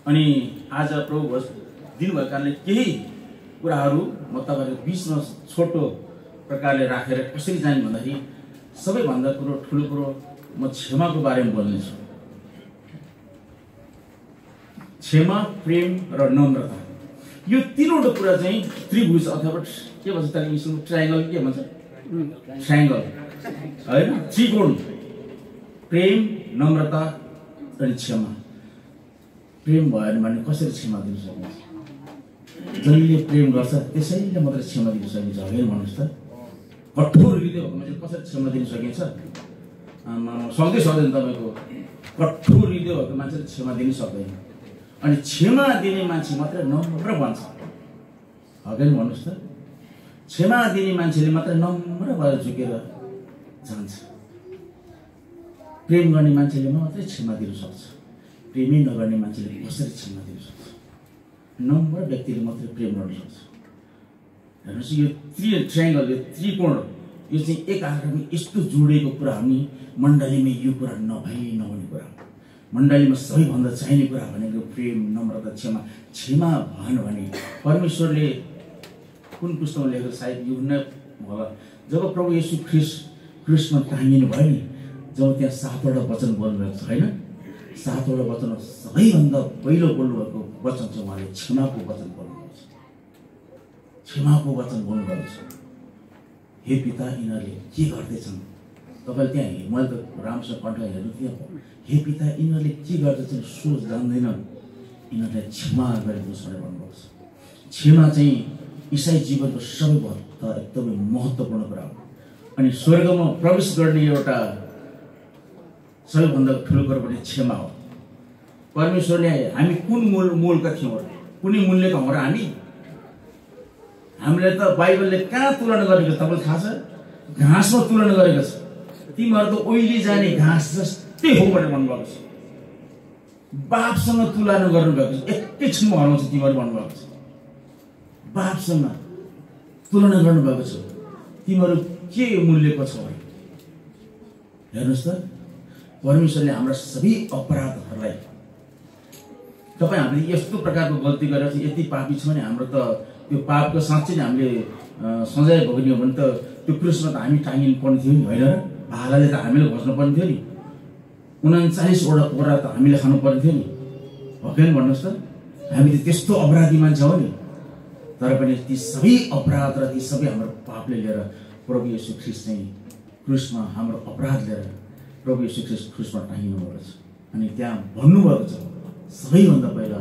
अनि आज प्रभु दिनुभएको कारणले केही कुराहरू म तपाईँहरूको बिचमा छोटो प्रकारले राखेर कसरी जाने भन्दाखेरि सबैभन्दा ठुलो कुरो म क्षमाको बारेमा बोल्नेछु। क्षमा, प्रेम र नम्रता, यो तीनवटा कुरा चाहिँ त्रिभुज अथवा के भन्छ त इङ्ग्लिसमा ट्रायंगल के भन्छ, ट्रायंगल हैन, त्रिकोण, प्रेम, नम्रता अनि क्षमा। प्रेम भएन भने कसरी क्षमा दिन सकिन्छ? जसले प्रेम गर्छ त्यसैले मात्र क्षमा दिन सकिन्छ होइन भन्नुहोस् त। कठोर हृदय भएको मान्छे कसरी क्षमा दिन सकिन्छ? सक्दै सक्दैन। तपाईँको कठोर हृदय भएको मान्छेले क्षमा दिन सक्दैन। अनि क्षमा दिने मान्छे मात्र नम्र बन्छ होइन भन्नुहोस् त। क्षमा दिने मान्छेले मात्र नम्र भएर झुकेर जान्छ। प्रेम गर्ने मान्छेले मात्रै क्षमा दिन सक्छ। प्रेमै नगर्ने मान्छेले कसरी क्षमा दिन सक्छ? नम्र व्यक्तिले मात्रै प्रेम गर्न सक्छ। हेर्नुहोस्, यो ट्रायंगल, यो त्रिकोण, यो चाहिँ एक आकारमा यस्तो जोडिएको कुरा हो नि। मण्डलीमा यो कुरा नहुने कुरा। मण्डलीमा सबैभन्दा चाहिने कुरा भनेको प्रेम, नम्रता, क्षमा। क्षमा भएन भने परमेश्वरले कुन पुस्तकमा लेखेको, सायद यूहन्ना होला, जब प्रभु येशू क्रुसमा टाँगिनु भयो नि, जब त्यहाँ 7वटा वचन बोल्नुभएको छ होइन, 7वटा वचन सबैभन्दा पहिलो बोल्नुभएको वचन चाहिँ उहाँले क्षमाको वचन बोल्नुभएको छ। क्षमाको वचन बोल्नुभएको छ। हे पिता, यिनीहरूले के गर्दैछन्? तपाईँले त्यहाँ, मैले त राम्रोसँग कण्ठ हेर्नु थियो, हे पिता, यिनीहरूले के गर्दैछन् सोच जान्दैनन्, यिनीहरूलाई क्षमा गरिदिनुहोस् भनेर भन्नुभएको छ। क्षमा चाहिँ इसाई जीवनको सबैभन्दा एकदमै महत्त्वपूर्ण कुरा हो। अनि स्वर्गमा प्रवेश गर्ने एउटा सबैभन्दा ठुलो कुरो पनि क्षमा हो। परमेश्वरले हामी कुन मूलका थियौँ, कुनै मूल्यका हौँ र हामीलाई त बाइबलले कहाँ तुलना गरेको छ तपाईँलाई थाहा छ? घाँसमा तुलना गरेको छ। तिमीहरू त ओइली जाने घाँस जस्तै हो भनेर भन्नुभएको छ। बापसँग तुलना गर्नुभएको छ। एकैछिनमा हराउँछ तिमीहरू भन्नुभएको छ। बापसँग तुलना गर्नुभएको छ। तिमीहरू के मूल्यको छौ? हेर्नुहोस् त, परमेश्वरले हाम्रा सबै अपराधहरूलाई, तपाईँ हामीले यस्तो प्रकारको गल्ती गरेर चाहिँ यति पापी छ भने हाम्रो त त्यो पापको साँच्चै नै हामीले सजाय भोग्ने हो भने त त्यो क्रुसमा त हामी टाँगिनु पर्ने थियो नि होइन र? भालाले त हामीले घोच्नु पर्ने थियो नि। 39वटा कोरा त हामीले खानु पर्ने थियो नि, हो कि भन्नुहोस् त? हामी त त्यस्तो अपराधी मान्छे हो नि। तर पनि ती सबै अपराध र ती सबै हाम्रो पापले लिएर प्रभु येशू ख्रीष्ट चाहिँ क्रुसमा हाम्रो अपराध लिएर प्रभु येशू ख्रीष्ट क्रुसमा टाँगिनु भएको छ। अनि त्यहाँ भन्नुभएको छ सबैभन्दा पहिला,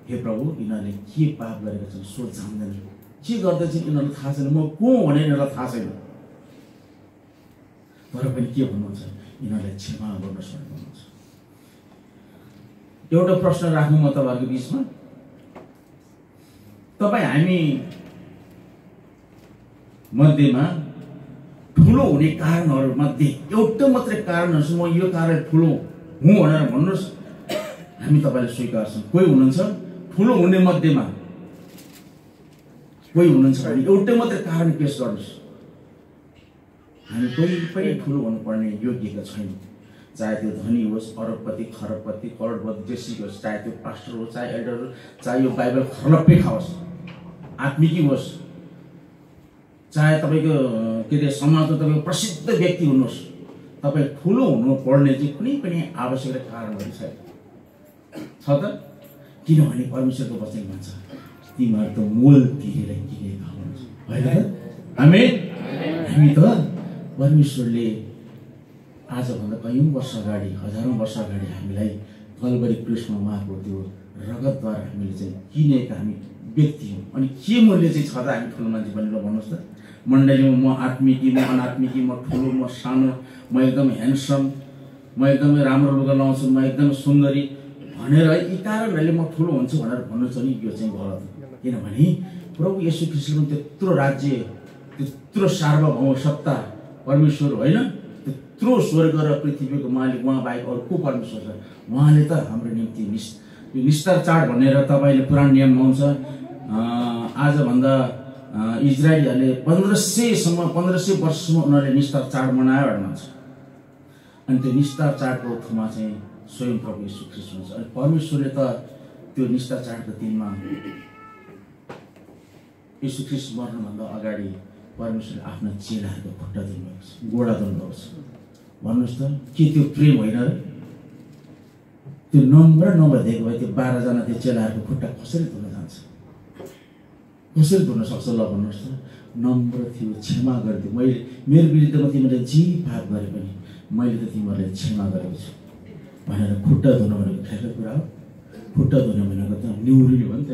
हे प्रभु, यिनीहरूले के पाप गरेका छन् सोच जान्दैन, के गर्दैछन् यिनीहरूलाई थाहा छैन, म को हो भने यिनीहरूलाई थाहा छैन। तर पनि के भन्नुहुन्छ? यिनीहरूलाई क्षमा गर्नुहोस् भनेर भन्नुहुन्छ। एउटा प्रश्न राखौँ म तपाईँहरूको बिचमा। तपाईँ हामी मध्येमा ठुलो हुने कारणहरूमध्ये एउटा मात्रै कारणहरू, म यो कारण ठुलो हुँ भनेर भन्नुहोस्, हामी तपाईँले स्वीकार्छौँ। कोही हुनुहुन्छ ठुलो हुने मध्येमा, कोही हुनुहुन्छ भने एउटै मात्रै कारण पेश गर्नुहोस्। हामी कोही पनि ठुलो हुनुपर्ने योग्यता छैन। चाहे त्यो धनी होस्, अरबपति, खरबपति, करोडपति, जेसी होस्, चाहे त्यो पास्टर होस्, चाहे एल्डर होस्, चाहे यो बाइबल खरलप्पै खाओस्, आत्मिकी होस्, चाहे तपाईँको के अरे समाजमा तपाईँको प्रसिद्ध व्यक्ति हुनुहोस्, तपाईँ ठुलो हुनुपर्ने चाहिँ कुनै पनि आवश्यक कारणहरू छैन छ त? किनभने परमेश्वरको वचन भन्छ तिमीहरू त मोल तिरेर किनेका हुनुहुन्छ होइन त? हामी त परमेश्वरले आजभन्दा कयौँ वर्ष अगाडि, हजारौँ वर्ष अगाडि हामीलाई कल्वरी क्रुसमा उहाँको त्यो रगतद्वारा हामीले चाहिँ किनेका हामी व्यक्ति हौँ। अनि के मूल्य चाहिँ छ त हामी ठुलो मान्छे भनेर भन्नुहोस् त? मण्डलीमा म आत्मिकी, म अनात्मिकी, म ठुलो, म सानो, म एकदम ह्यान्डसम, म एकदमै राम्रो लुगा लाउँछु, म एकदम सुन्दरी भनेर यी कारणहरूले म ठुलो हुन्छु भनेर भन्नु छ नि, यो चाहिँ गलत हो। किनभने प्रभु येशू ख्रीष्टको त्यत्रो राज्य, त्यत्रो सार्वभौम सत्ता परमेश्वर होइन, त्यत्रो स्वर्ग र पृथ्वीको मालिक उहाँ बाहेक अरू को परमेश्वर छ? उहाँले त हाम्रो निम्ति यो निस्तार चाड भनेर तपाईँले पुरानो नियममा आउँछ। आजभन्दा इजरायलीहरूले 1500 वर्षसम्म उनीहरूले निस्तार चाड मनायो भनेर भन्छ। अनि त्यो निस्तार चाडको थुमा चाहिँ स्वयं प्रभु येशू ख्रीष्ट हुनुहुन्छ। अनि परमेश्वरले त त्यो निष्ठाचारको दिनमा यीशु ख्रीष्ट मर्नुभन्दा अगाडि परमेश्वरले आफ्ना चेलाहरूको खुट्टा धुनुभएको छ, गोडा धुनुभएको छ। भन्नुहोस् त के त्यो प्रेम होइन र? त्यो नम्र नभइदिएको भए त्यो 12 जना त्यो चेलाहरूको खुट्टा कसरी धुन जान्छ, कसरी धुन सक्छ? ल भन्नुहोस् त। नम्र थियो, क्षमा गरिदियो। मैले मेरो विरुद्धमा तिमीले जे पाप गरे पनि मैले त तिमीहरूलाई क्षमा गरेको छु भनेर खुट्टा धुन भनेको ठ्याक्कै कुरा हो। खुट्टा धुन भनेको त निहुरिनु हो नि त।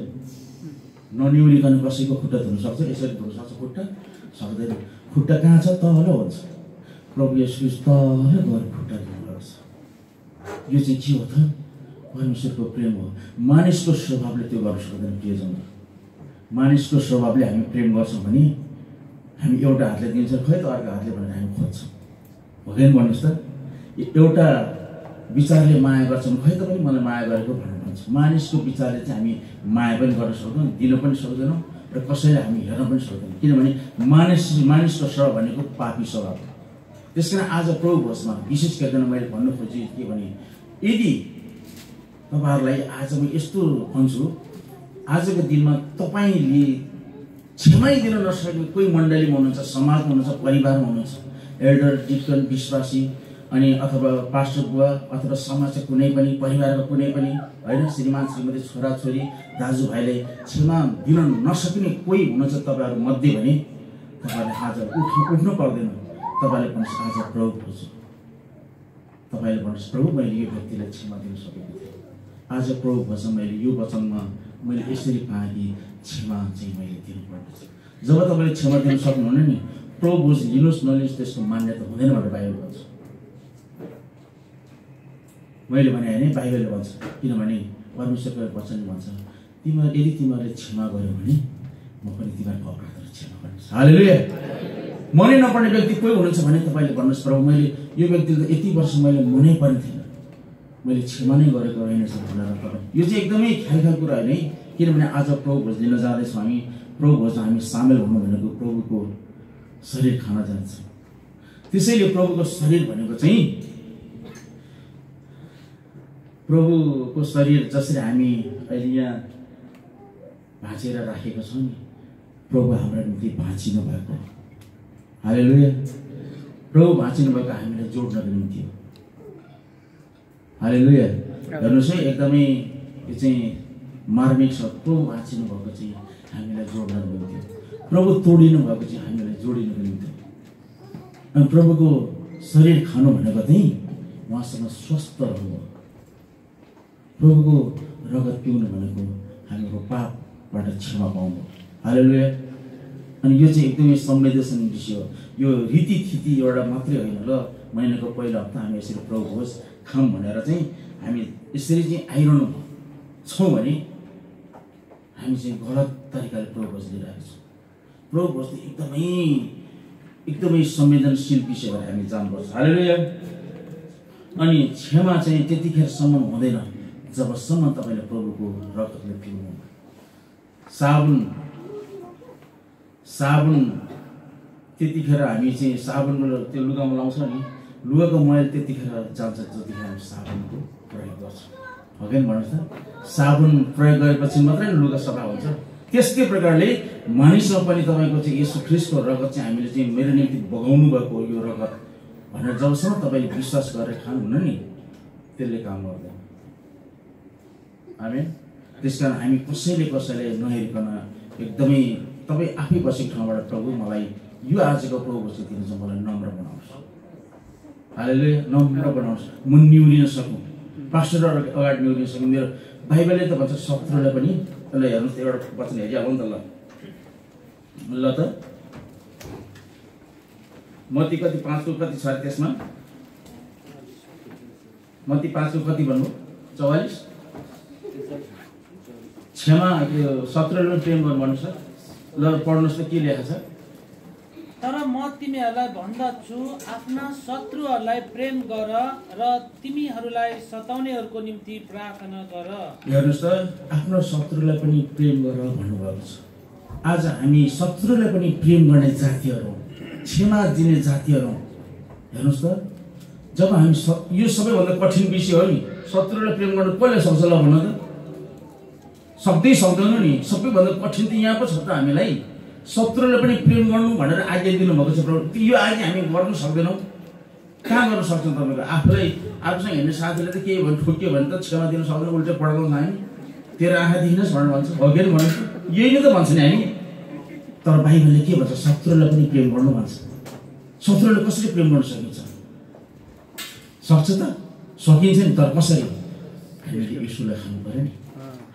ननिहुरिकन कसैको खुट्टा धुन सक्छ? यसरी धुन सक्छ खुट्टा? सक्दैन। खुट्टा कहाँ छ? तल हुन्छ। प्रभु येशू तल गएर खुट्टा धुनुभएको छ। यो चाहिँ के हो त? परमेश्वरको प्रेम हो। मानिसको स्वभावले त्यो गर्न सक्दैन प्रियजन। मानिसको स्वभावले हामी प्रेम गर्छौँ भने हामी एउटा हातले दिन्छ, खै त अर्को हातले भनेर हामी खोज्छौँ, हो कि भन्नुहोस् त? एउटा विचारले माया गर्छौँ, खै त पनि मलाई माया गरेको भनेर भन्छ। मानिसको विचारले चाहिँ हामी माया पनि गर्न सक्दैनौँ, दिन पनि सक्दैनौँ र कसैलाई हामी हेर्न पनि सक्दैनौँ, किनभने मानिसको स्वभाव भनेको पापी स्वभाव। त्यसकारण आज प्रभु भोजमा विशेष गरिकन मैले भन्नु खोजेँ के भने, यदि तपाईँहरूलाई आज म यस्तो भन्छु, आजको दिनमा तपाईँले क्षमै दिन नसकेको कोही मण्डलीमा हुनुहुन्छ, समाजमा हुनुहुन्छ, परिवारमा हुनुहुन्छ, एल्डर, डिकन, विश्वासी अनि अथवा पास्टर बुवा अथवा समाजका कुनै पनि परिवारका कुनै पनि होइन श्रीमान श्रीमती छोराछोरी दाजुभाइले क्षमा दिन नसकिने कोही हुनुहुन्छ तपाईँहरू मध्ये भने तपाईँले आज उठ्नु पर्दैन। तपाईँले भन्नुहोस् आज प्रभु खोज्छु। तपाईँले भन्नुहोस् प्रभु मैले यो व्यक्तिलाई क्षमा दिन सकेको थिएँ। आज प्रभु भन्छ मैले यो वचनमा मैले यसरी पाएँ कि क्षमा चाहिँ मैले दिनुपर्ने छ। जब तपाईँले क्षमा दिन सक्नुहुन्न नि, प्रभु भोज लिनुहोस् नलिनुहोस् त्यसको मान्यता हुँदैन भनेर बाइबल भन्छ। मैले भने होइन, बाइबलले भन्छ। किनभने परमेश्वरको वचनले भन्छ यदि तिमीहरूले क्षमा गर्यो भने म पनि तिमीहरूको अपराधहरू क्षमा गर्नेछु। हालेलुया। मनै नपर्ने व्यक्ति कोही हुनुहुन्छ भने तपाईँले भन्नुहोस् प्रभु मैले यो व्यक्तिले त यति वर्ष मैले मनै पर्ने थिएन, मैले क्षमा नै गरेको रहेनछ भनेर तपाईँ। यो चाहिँ एकदमै ख्यालका कुरा होइन है। किनभने आज प्रभु भोज लिन जाँदैछौँ हामी। प्रभु भोजमा हामी सामेल हुनु भनेको प्रभुको शरीर खान जान्छ। त्यसैले प्रभुको शरीर भनेको चाहिँ प्रभुको शरीर जसरी हामी अहिले यहाँ भाँचेर राखेका छौँ नि, प्रभु हाम्रो निम्ति भाँचिनु भएको। हालेलुया। प्रभु भाँचिनु भएको हामीलाई जोड्नको निम्ति हो। हालेलुया। हेर्नुहोस् है, एकदमै यो चाहिँ मार्मिक छ। प्रभु भाँचिनु भएको चाहिँ हामीलाई जोड्नको निम्ति हो। प्रभु तोडिनु भएको चाहिँ हामीलाई जोडिनुको निम्ति हो। अनि प्रभुको शरीर खानु भनेको चाहिँ उहाँसँग स्वस्थ रहनु हो। प्रभुको रगत पिउनु भनेको हाम्रो पापबाट क्षमा पाउनु। हालेलुया। अनि यो चाहिँ एकदमै संवेदनशील विषय हो। यो रीतिथिति एउटा मात्रै होइन। ल महिनाको पहिलो हप्ता हामी यसरी प्रभु भोज खाऊँ भनेर चाहिँ हामी यसरी चाहिँ आइरहनु छौँ भने हामी चाहिँ गलत तरिकाले प्रभु भोज लिइरहेको छौँ। प्रभु भोज एकदमै संवेदनशील विषय भएर हामी जानुपर्छ। हालेलुया। अनि क्षमा चाहिँ त्यतिखेरसम्म हुँदैन जबसम्म तपाईँले प्रभुको रगतले पिउनु। साबुन त्यतिखेर हामी चाहिँ साबुनको त्यो लुगामा लाउँछौँ नि, लुगाको मैल त्यतिखेर जान्छ जतिखेर हामी साबुनको प्रयोग गर्छौँ, हो कि भन्नुहोस् त? साबुन प्रयोग गरेपछि मात्रै लुगा सफा हुन्छ। त्यस्तै प्रकारले मानिसमा पनि तपाईँको चाहिँ यसो ख्रीष्टको रगत चाहिँ हामीले चाहिँ मेरो निम्ति बगाउनु भएको यो रगत भनेर जबसम्म तपाईँले विश्वास गरेर खानुहुन्न नि, त्यसले काम गर्दैन। आमेन। त्यसकारण हामी कसैले नहेरिकन एकदमै तपाईँ आफै बसेको ठाउँबाट प्रभु मलाई यो आजको प्रभु बसेको दिन चाहिँ मलाई नम्र बनाउँछ। हालेलुया। नम्र बनाउँछ, म निहुरिन सकौँ, पास्टर अगाडि निहुरिन सकौँ। मेरो बाइबलले त भन्छ शत्रुलाई पनि। ल हेर्नुहोस् त, एउटा वचन हेरिहालौँ नि त। ल त मत्ती कति 5 कति छ त्यसमा? मत्ती 5 कति भन्नु? 44। क्षमा शत्रुले प्रेम गर्नु भन्नुहोस् त। ल पढ्नुहोस् त के लेखा छ? तर म तिमीहरूलाई भन्दछु आफ्ना शत्रुहरूलाई प्रेम गर र तिमीहरूलाई सताउनेहरूको निम्ति प्रार्थना गर। हेर्नुहोस् त, आफ्नो शत्रुलाई पनि प्रेम गर भन्नुभएको छ। आज हामी शत्रुलाई पनि प्रेम गर्ने जातिहरू हौँ, क्षमा दिने जातिहरू हौँ। हेर्नुहोस् त, जब हामी यो सबैभन्दा कठिन विषय हो नि, शत्रुलाई प्रेम गर्नु कसले सक्छ ल भन्नु त? सक्दैनौँ नि। सबैभन्दा कठिन त यहाँ पो छ त हामीलाई। शत्रुले पनि प्रेम गर्नु भनेर आज्ञा दिनुभएको छ प्रभु। यो आज्ञा हामी गर्न सक्दैनौँ। कहाँ गर्न सक्छौँ? तपाईँको आफूसँग हिँड्ने साथीले त केही भने ठोक्यो भने त क्षमा दिन सक्दैन, उल्टै पढाउँछ हामी। तेरो आँखा देखिनुहोस् भनेर भन्छ, हो कि भन्छु, यही नै त भन्छ नि हामी। तर बाइबलले के भन्छ? शत्रुलाई पनि प्रेम गर्नु भन्छ। शत्रुले कसरी प्रेम गर्न सकिन्छ? सक्छ त? सकिन्छ नि, तर कसरी? हामीले येशूलाई खानु पर्यो नि।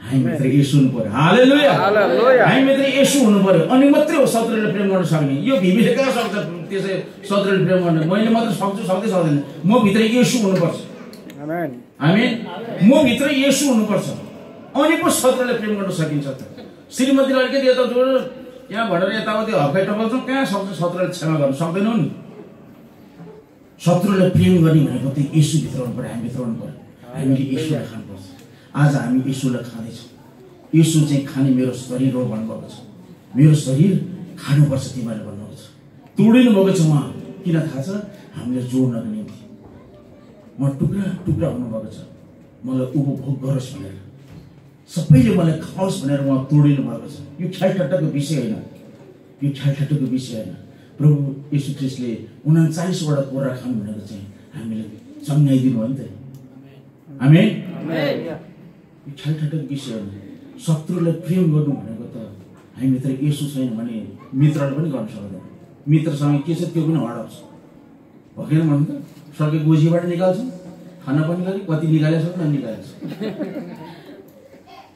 हामीभित्र येशू हुनु पर्यो। हालेलुया, हामीभित्र येशू हुनु पर्यो, अनि मात्रै हो शत्रुले प्रेम गर्न सक्ने। यो भिबीले कहाँ सक्छ त्यसै शत्रुले प्रेम गर्न? मैले मात्र सक्छु, सक्दैन। म भित्र येशू हुनुपर्छ। आमेन। म भित्र येशू हुनुपर्छ, अनि पो शत्रुले प्रेम गर्न सकिन्छ। त श्रीमतीले अलिकति यता जोड यहाँ भनेर यताउति हप्काइ टपाल्छौँ, कहाँ सक्छ शत्रुले क्षमा गर्न? सक्दैनौँ नि। शत्रुले प्रेम गर्ने भनेको त येशू भित्र हुनु पर्यो, हामी भित्र हुनु पर्यो। हामीले येशूलाई खानुपर्छ। आज हामी येशूलाई खाँदैछौँ। येशू चाहिँ खाने मेरो शरीर हो भन्नुभएको छ। मेरो शरीर खानुपर्छ तिमीहरूले भन्नुभएको छ। तोडिनु भएको छ उहाँ। किन थाहा छ? हामीले जोड्नको निम्ति। उहाँ टुक्रा टुक्रा हुनुभएको छ, मलाई उपभोग गरोस् भनेर, सबैले मलाई खाओस् भनेर उहाँ तोडिनु भएको छ। यो ख्यालठट्टाको विषय होइन, यो ख्यालठट्टाको विषय होइन। प्रभु येशू ख्रिस्टले 39वटा कोरा खानु भनेको चाहिँ हामीले चङ्गाइदिनु हो नि त। आमेन। यो ख्यालठट्टाको विषय होइन। शत्रुलाई प्रेम गर्नु भनेको त हामीभित्र येशू छैन भने मित्रले पनि गर्न सक्दैन। मित्रसँग के छ त्यो पनि हराउँछ, हो कि भन्नु त? सके गोजीबाट निकाल्छौँ, खाना पनि गरी कति निकालेको छ ननिकालेको छ।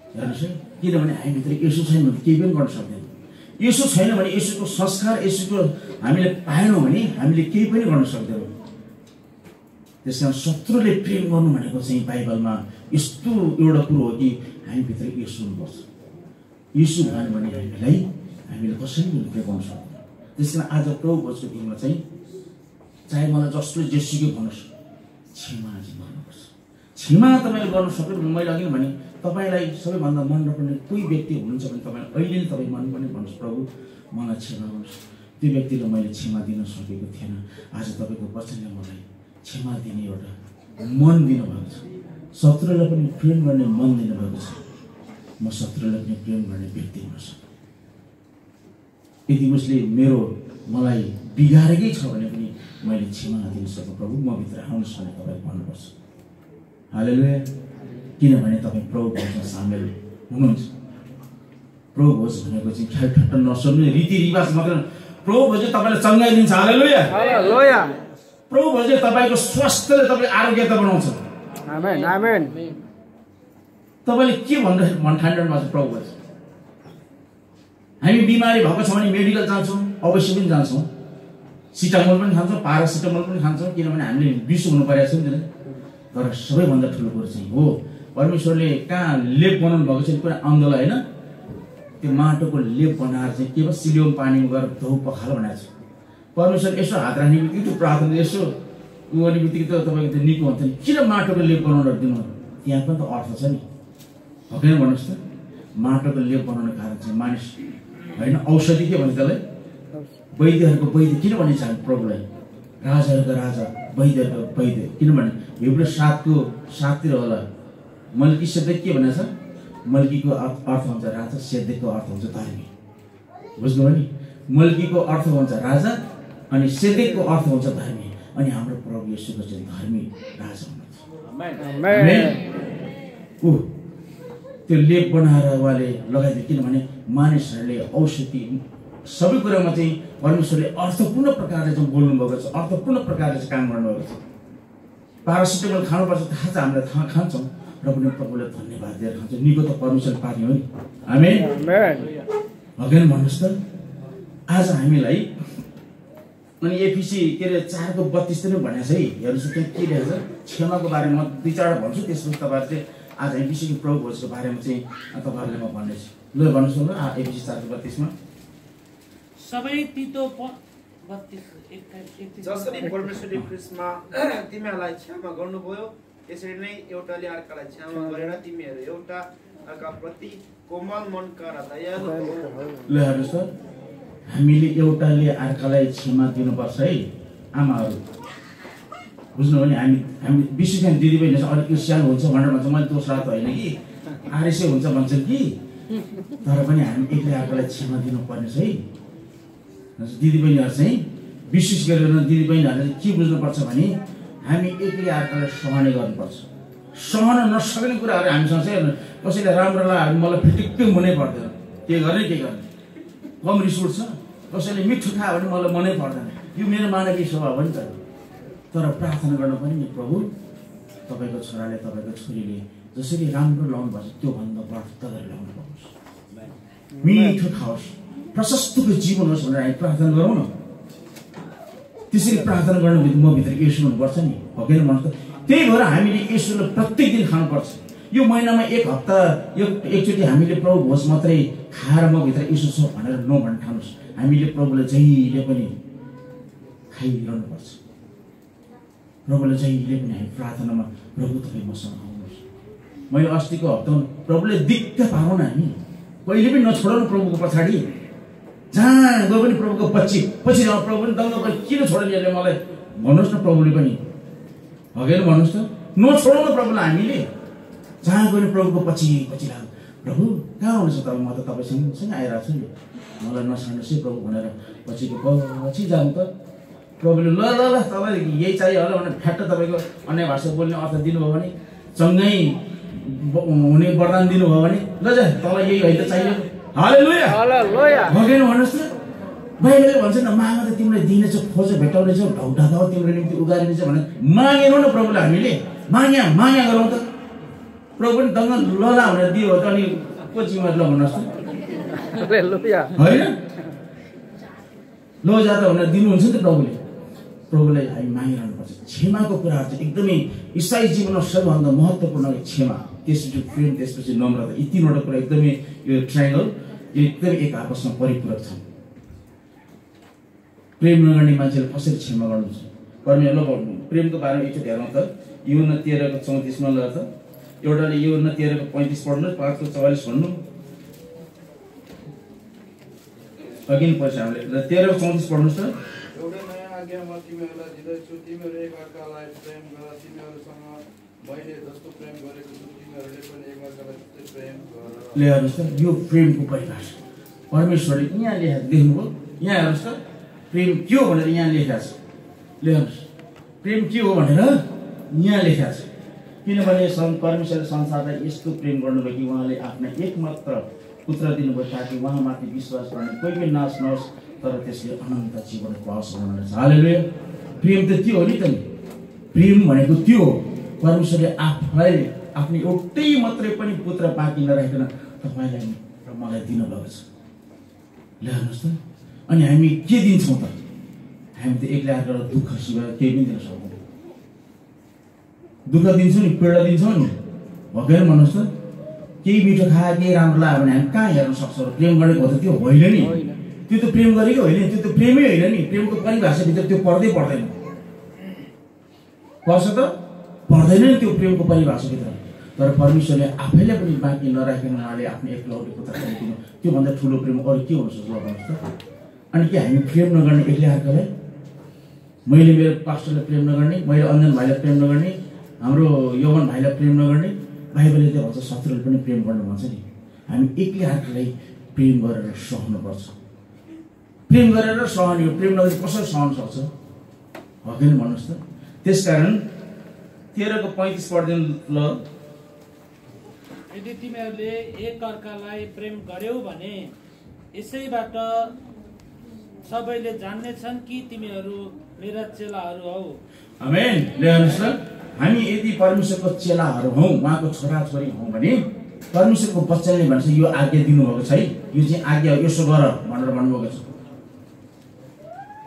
हेर्नुहोस् है, किनभने हामीभित्र येशू छैन भने केही पनि गर्न सक्दैन। येशू छैन भने, येशूको संस्कार, येशूको हामीले पाएनौँ भने हामीले केही पनि गर्न सक्दैनौँ। त्यस कारण शत्रुले प्रेम गर्नु भनेको चाहिँ बाइबलमा यस्तो एउटा कुरो हो कि हामीभित्र येशू हुनुपर्छ। येशू भएन भने हामीले कसरी पनि प्रेम गर्न सक्दैनौँ। त्यस कारण आज प्रभु भोजको दिनमा चाहिँ चाहे मलाई जसले जेसुकै भन्नुहोस्, क्षमा चाहिँ गर्नुपर्छ। क्षमा तपाईँले गर्नु सक्यो भने, मैले अघि भने तपाईँलाई सबैभन्दा मन नपर्ने कोही व्यक्ति हुनुहुन्छ भने तपाईँलाई अहिले तपाईँ मन पनि भन्नुहोस्, प्रभु मलाई क्षमा गर्नुहोस्, त्यो व्यक्तिलाई मैले क्षमा दिन सकेको थिएन। आज तपाईँको वचनले मलाई क्षमा दिने एउटा मन दिनुभएको छ। शत्रुलाई पनि प्रेम गर्ने मन दिनुभएको छ। म शत्रुलाई पनि प्रेम गर्ने व्यक्ति हुन सक्छु। यदि उसले मलाई बिगारेकै छ भने पनि मैले क्षमा दिन सक्छु। प्रभु म भित्र आउनुहोस् भने तपाईँ भन्नुपर्छ। हालेलुया। किनभने तपाईँ प्रभु भोजमा सामेल हुनुहुन्छ। प्रभु भोज भनेको चाहिँ ख्यालठट्टा नसर्ने रीतिरिवाज मात्र। प्रभु भोजले तपाईँलाई चङ्गाइदिन्छ। हालेलुया। प्रभु भोजले तपाईँको स्वास्थ्यले तपाईँ आरोग्यता बनाउँछ। आमेन आमेन। तपाईँले के भन्दाखेरि मन ठान्डनु भएको छ? प्रभु भोज हामी बिमारी भएको छ भने मेडिकल जान्छौँ, अवश्य पनि जान्छौँ, सिटामोल पनि खान्छौँ, पारासिटामोल पनि खान्छौँ, किनभने हामीले विष हुनु परेको छ नि। तर सबैभन्दा ठुलो कुरो चाहिँ हो परमेश्वरले कहाँ लेप बनाउनु भएको छ कुनै अन्धलाई होइन, त्यो माटोको लेप बनाएर चाहिँ केवल सिलियोम पानीमा गएर धौ पखाल बनाएको छ। परमेश्वर यसो हात राख्ने बित्तिकै त्यो प्रार्थना यसो उ गर्ने बित्तिकै त तपाईँको त्यो निको हुन्छ नि। किन माटोको लेप बनाउनु दिनु? त्यहाँ पनि त अर्थ छ नि, हो कि भन्नुहोस् त? माटोको लेप बनाउने कारण चाहिँ मानिस होइन, औषधि के भन्छ त्यसलाई? वैद्यहरूको वैद्य किन भनिन्छ हामी प्रभुलाई? राजाहरूको राजा, वैद्यहरूको वैद्य। किनभने हिब्रू 7:7 होला, मल्की सेदेक के भनेको छ? मल्कीको अर्थ हुन्छ राजा, सेदेकको अर्थ हुन्छ धर्मी। बुझ्नुभयो नि? मल्कीको अर्थ हुन्छ राजा अनि सेदेकको अर्थ हुन्छ धर्मी। अनि हाम्रो प्रभु येशूको चाहिँ धर्मी राजा हुनुहुन्छ। त्यो लेप बनाएर उहाँले लगाइदियो। किनभने मानिसहरूले औषधि सबै कुरामा चाहिँ परमेश्वरले अर्थपूर्ण प्रकारले चाहिँ बोल्नुभएको छ, अर्थपूर्ण प्रकारले चाहिँ काम गर्नुभएको छ। पारासिटामोल खानुपर्छ थाहा छ, हामीलाई थाहा खान्छौँ र पनि प्रभुलाई धन्यवाद दिएर खान्छौँ। निको त परमेश्वरले पार्ने हो नि। आमेन। हगेन भन्नुहोस् त। आज हामीलाई अनि एफिसी 4:32 पनि भनेको छ है। हेर्नुहोस् त्यहाँ के लेखेको छ? क्षमाको बारेमा 2-4 भन्छु, त्यसपछि तपाईँहरू चाहिँ आज एफिसीको प्रभु भोजको बारेमा चाहिँ तपाईँहरूले म भन्नेछु। ल भन्नुहोस् न एफिसी 4:32 सबै तितो जसरी परमेश्वरले ख्रिस्टमा तिमीहरूलाई क्षमा गर्नुभयो, त्यसरी नै एउटाले अर्कालाई क्षमा गरेर तिमीहरू एउटा अर्काप्रति कोमल मनका र दयालु हो। ल हेर्नुहोस् त, हामीले एउटाले अर्कालाई क्षमा दिनुपर्छ है आमाहरू। बुझ्नु भने हामी विशेष दिदीबहिनी अलिक सानो हुन्छ भनेर भन्छ, मैले दोष रात होइन कि आरिसै हुन्छ भन्छन् कि, तर पनि हामी एकले अर्कालाई क्षमा दिनुपर्ने छ है। दिदीबहिनीहरू चाहिँ विशेष गरेर दिदीबहिनीहरूले के बुझ्नुपर्छ भने हामी एकले अर्कालाई सहने गर्नुपर्छ। सहन नसक्ने कुराहरू हामीसँग चाहिँ कसैले राम्रो लाग्यो भने मलाई फिटिक्कै मनै पर्दैन, के गर्ने के गर्ने। कम रिस उठ्छ, कसैले मिठो खायो भने मलाई मनै पर्दैन, यो मेरो मानवीय स्वभाव हो नि त। तर प्रार्थना गर्न पनि नि प्रभु तपाईँको छोराले तपाईँको छोरीले जसरी राम्रो लाउनु भएको छ त्योभन्दा बढ्ता गरेर लाउनु पाओस्, मिठो खाओस्, प्रशस्तको जीवन होस् भनेर हामी प्रार्थना गरौँ न। त्यसरी प्रार्थना गर्नु म भित्र यसो हुनुपर्छ नि, भगेन भन्नु त। त्यही भएर हामीले यसोलाई प्रत्येक दिन खानुपर्छ। यो महिनामा एक हप्ता एकचोटि हामीले प्रभु भोज मात्रै खाएर म भित्र यसो छ भनेर नभन्न ठान्नुहोस्। हामीले प्रभुलाई जहिले पनि खाइरहनुपर्छ। प्रभुलाई जहिले पनि हामी प्रार्थनामा प्रभु तपाईँ मसँग आउनुहोस्। मैले अस्तिको हप्तामा प्रभुले दिक्क पारौँ न, हामी कहिले पनि नछोडाउनु प्रभुको पछाडि। जहाँ गयो पनि प्रभुको पछि जाउँ। प्रभु पनि दङ्ग किन छोड्यो यसले मलाई भन्नुहोस् न, प्रभुले पनि हगेर भन्नुहोस् त। नछोडाउनु प्रभुलाई हामीले, जहाँ गयो भने प्रभुको पछि लाग्नु। प्रभु कहाँ हुनुहुन्छ तपाईँ, म त तपाईँसँग आइरहेको छु नि, मलाई नछाड्नुहोस् है प्रभु भनेर पछि जाउँ त। प्रभुले ल ल ल तपाईँ यही चाहियो होला भनेर फ्याट्ट तपाईँको अन्य भाषा बोल्ने अर्थ दिनुभयो भने, सँगै हुने वरदान दिनुभयो भने ल जा तँलाई यही होइन चाहियो। हालेलुया भगेन भन्नुहोस् त। बाइबलले भन्छ न, माग त तिमीलाई दिनेछ, खोज भेटाउनेछ, ढौढाउ तिम्रो निम्ति उगारिनेछ भने मागेनौ न प्रभुलाई हामीले। माग्या गरौँ त। प्रभु पनि दङ्ग लला भनेर दियो त अनि को जिम्मा ल भन्नुहोस् त, होइन लो जा त भनेर दिनुहुन्छ नि त प्रभुले। प्रभुलाई हामी मागिरहनुपर्छ। क्षमाको कुराहरू चाहिँ एकदमै इसाई जीवनमा सबैभन्दा महत्त्वपूर्ण क्षमा, त्यसपछि प्रेम, त्यसपछि नम्रता। यी तीनवटा कुरा एकदमै यो ट्रायङ्गल एकदमै एक आपसमा परिपूरक छन्। प्रेम नगर्ने मान्छेले कसरी क्षमा गर्नुहुन्छ? परमेश्वरले प्रेमको बारेमा एकचोटि हेरौँ त। यूहन्ना 13:34 ल त। एउटाले यूहन्ना 13:35 पढ्नु, 5:44 भन्नु। अघि पछि हामीले 13:34 पढ्नुहोस् त। एउटा नयाँ आज्ञा म तिमीहरूलाई दिँदैछु, तिमीहरू एकअर्कालाई प्रेम गर। तिमीहरूसँग मैले जस्तो प्रेम गरेको छु तिमीहरूले पनि एकअर्कालाई त्यस्तै प्रेम गर। ले हेर्नुहोस् त, यो प्रेमको परिभाषा परमेश्वरले यहाँ लेखेको देख्नुभयो। यहाँ हेर्नुहोस् त, प्रेम के हो भनेर यहाँ लेखेको छ। ले हेर्नुहोस्, प्रेम के हो भनेर यहाँ लेखेको छ। किनभने परमेश्वरले संसारलाई यस्तो प्रेम गर्नुभयो कि उहाँले आफ्ना एकमात्र पुत्र दिनुभयो, ताकि उहाँमाथि विश्वास गर्ने कोही पनि नाश नहोस्, तर त्यसले अनन्त जीवन पाओस् भनेर छ। हालेलुया। प्रेम त त्यो हो नि त नि। प्रेम भनेको त्यो हो, परमेश्वरले आफूलाई आफ्नो एउटै मात्रै पनि पुत्र बाँकी नराखिकन तपाईँलाई र मलाई दिनुभएको छ। ल हेर्नुहोस् त। अनि हामी के दिन्छौँ त? हामी त एक्लै आएर दुःख सिवाय केही पनि दिन सक्दैनौँ। दुःख दिन्छौँ नि, पीडा दिन्छौँ नि, भगेन भन्नुहोस् त। केही मिठो खायो, केही राम्रो लाग्यो भने हामी कहाँ हेर्न सक्छौँ र? प्रेम गरेको हो त त्यो होइन नि। त्यो त प्रेम गरेकै होइन, त्यो त प्रेमै होइन नि। प्रेमको परिभाषाभित्र त्यो पर्दैन। पर्छ त? पर्दैन नि त्यो प्रेमको परिभाषाभित्र। तर परमेश्वरले आफैलाई पनि बाँकी नराखिकन उहाँले आफ्नो एकलौटे पुत्र दिनु, त्योभन्दा ठुलो प्रेम अरू के हुन सक्छ भन्नुहोस् त? अनि के हामी प्रेम नगर्ने एक्लै अर्कालाई? मैले मेरो पास्टरलाई प्रेम नगर्ने, मैले अन्जन भाइलाई प्रेम नगर्ने, हाम्रो यौवन भाइलाई प्रेम नगर्ने, बाइबलले त्यो भन्छ शत्रुले पनि प्रेम गर्नु भन्छ नि। हामी एक्लै अर्कालाई प्रेम गरेर सहनुपर्छ। प्रेम गरेर सहने हो, प्रेम नगरी कसरी सहन सक्छ? हकेन भन्नुहोस् त। त्यसकारण 13:35 पढ्दैन ल। यदि तिमीहरूले एक अर्कालाई प्रेम गर्यौ भने यसैबाट सबैले जान्नेछन् कि तिमीहरू मेरा चेलाहरू हौ। आमेन। हेर्नुहोस् न, हामी यदि परमेश्वरको चेलाहरू हौँ, उहाँको छोराछोरी हौँ भने परमेश्वरको वचनले भन्छ यो आज्ञा दिनुभएको छ है, यो चाहिँ आज्ञा हो, यसो गर भनेर भन्नुभएको छ।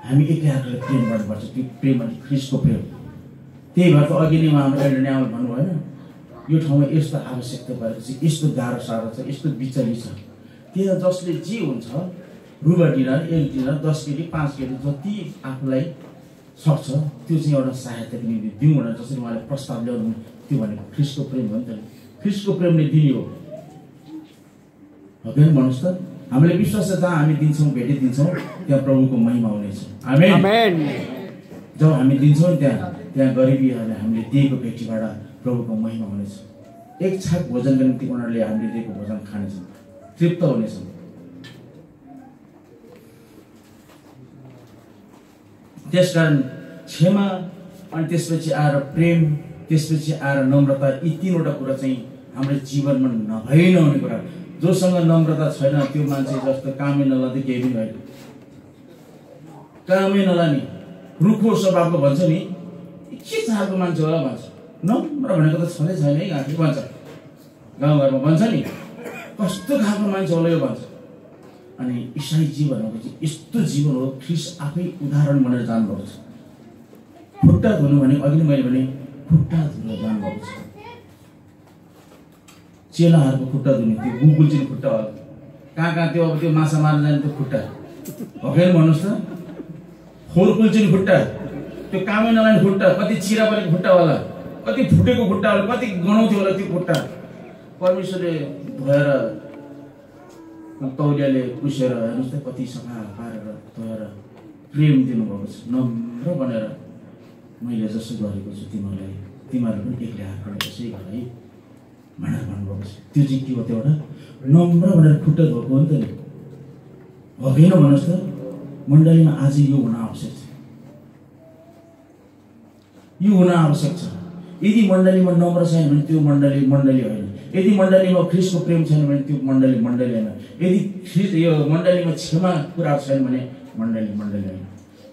हामी एक्लै अर्कालाई प्रेम गर्नुपर्छ। त्यो प्रेम भने ख्रिस्टको प्रेम। त्यही भएर त अघि नै हाम्रो एल्डर न्यामले भन्नु भएन, यो ठाउँमा यस्तो आवश्यकता परेको छ, यस्तो गाह्रो साह्रो छ, यस्तो बिचली छ। त्यहाँ जसले जे हुन्छ रुबा डिनर, 1 डिनर, 10 केटी 5 केटी जति आफूलाई सक्छ त्यो चाहिँ एउटा सहायताको निम्ति दिउँ भनेर जसरी उहाँले प्रस्ताव ल्याउनु, त्यो भनेको ख्रिस्टको प्रेम हो नि त। ख्रिस्टको प्रेमले दिने हो। हकेन भन्नुहोस् त। हामीले विश्वास छ जहाँ हामी दिन्छौँ, भेटिदिन्छौँ, त्यहाँ प्रभुको महिमा हुनेछ। आमेन। जब हामी दिन्छौँ त्यहाँ गरिबीहरूलाई हामीले दिएको भेटीबाट प्रभुको महिमा हुनेछ। एक छाक भोजनको निम्ति उनीहरूले हामीले दिएको भोजन खानेछन्, तृप्त हुनेछन्। त्यसकारण क्षमा अनि त्यसपछि आएर प्रेम, त्यसपछि आएर नम्रता, यी तीनवटा कुरा चाहिँ हाम्रो जीवनमा नभई नहुने कुरा। जोसँग नम्रता छैन त्यो मान्छे जस्तो कामै नलाँदै केही पनि होइन। कामै नलाने रुखो स्वभावको भन्छ नि, के चाहको मान्छे होला भन्छ। नम्र भनेको त छँदै छैन है घाँटी भन्छ, गाउँघरमा भन्छ नि कस्तो खालको मान्छे होला यो भन्छ। अनि इसाई जीवनको चाहिँ यस्तो जीवन हो, ख्रिस्ट आफै उदाहरण बनेर जानुभएको छ। खुट्टा धुनु भने अघि नै मैले भने खुट्टा धुन जानुभएको छ। चेलाहरूको खुट्टा धुने त्यो गुगुल चाहिँ खुट्टा होला, कहाँ त्यो अब त्यो माछा मार्न जाने त्यो खुट्टा हो कि भन्नुहोस् त। खोरकुल चाहिँ खुट्टा, त्यो कामै नलाने खुट्टा, कति चिरा परेको खुट्टा होला, कति फुटेको खुट्टा होला, कति गनाउँथ्यो होला त्यो खुट्टा। परमेश्वरले धोएर तौलियाले पुसेर हेर्नुहोस् त कति सफा पारेर धोएर प्रेम दिनुभएको छ। नम्र बनेर मैले जसो गरेको छु तिमीहरूलाई, तिमीहरू पनि एक्लै हातबाट यसै गर है भनेर भन्नुभएको छ। त्यो चाहिँ के हो, त्यो एउटा नम्र भनेर खुट्टा धोएको हो नि त नि, हो कि होइन भन्नुहोस् त। मण्डलीमा आज यो हुन आवश्यक छ, यो हुन आवश्यक छ। यदि मण्डलीमा नम्र छैन भने त्यो मण्डली होइन। यदि मण्डलीमा ख्रिस्टको प्रेम छैन भने त्यो मण्डली होइन। यदि ख्रिस्ट यो मण्डलीमा क्षमा कुरा छैन भने मण्डली होइन।